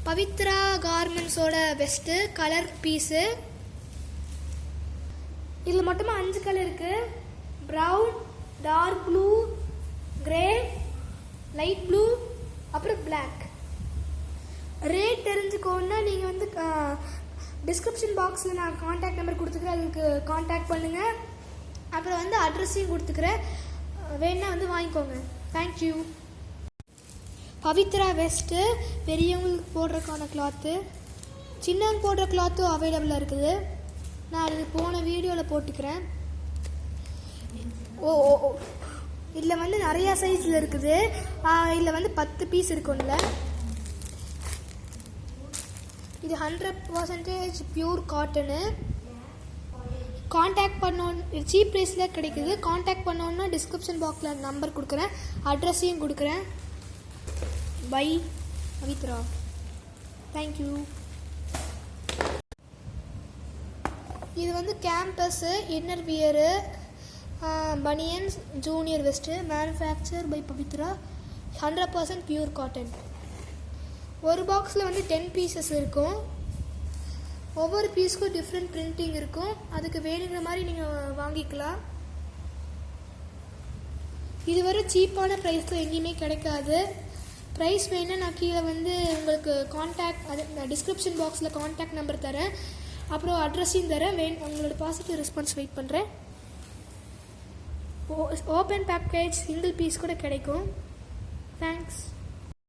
பவித்ரா கார்மெண்ட்ஸோட vest colour piece. இதில் மட்டுமா 5 கலர் இருக்குது. Brown, dark blue, grey, light blue, அப்புறம் பிளாக். ரேட் தெரிஞ்சுக்கோன்னா நீங்கள் வந்து டிஸ்கிரிப்ஷன் பாக்ஸில் நான் காண்டாக்ட் நம்பர் கொடுத்துக்கிறேன், அதுக்கு காண்டாக்ட் பண்ணுங்கள். அப்புறம் வந்து அட்ரஸையும் கொடுத்துக்கிறேன், வேணா வந்து வாங்கிக்கோங்க. தேங்க்யூ. பவித்ரா வெஸ்ட்டு பெரியவங்களுக்கு போடுறதுக்கான கிளாத்து, சின்னவங்க போடுற கிளாத்தும் அவைலபிளாக இருக்குது. நான் அது போன வீடியோவில் போட்டுக்கிறேன். இதில் வந்து நிறையா சைஸில் இருக்குது. இதில் வந்து 10 பீஸ் இருக்கும்ல. இது 100% பியூர் காட்டனு. காண்டாக்ட் பண்ணோன்னு சீப் ப்ரைஸில் கிடைக்குது. காண்டாக்ட் பண்ணோன்னா டிஸ்கிரிப்ஷன் பாக்ஸில் நம்பர் கொடுக்குறேன், அட்ரஸையும் கொடுக்குறேன். பை பவித்ரா. தேங்க்யூ. இது வந்து campus inner wear banians junior vest manufacture by Pavithra 100% pure cotton. ஒரு பாக்ஸில் வந்து 10 பீசஸ் இருக்கும். ஒவ்வொரு பீஸுக்கும் டிஃப்ரெண்ட் பிரிண்டிங் இருக்கும். அதுக்கு வேணுங்கிற மாதிரி நீங்கள் வாங்கிக்கலாம். இது வரை சீப்பான ப்ரைஸில் எங்கேயுமே கிடைக்காது. ப்ரைஸ் வேணால் நான் கீழே வந்து உங்களுக்கு காண்டாக்ட் அது டிஸ்கிரிப்ஷன் பாக்ஸில் காண்டாக்ட் நம்பர் தரேன், அப்புறம் அட்ரஸையும் தரேன். உங்களோட பாசிட்டிவ் ரெஸ்பான்ஸ் வெயிட் பண்ணுறேன். ஓப்பன் பேக்கேஜ் சிங்கிள் பீஸ் கூட கிடைக்கும். தேங்க்ஸ்.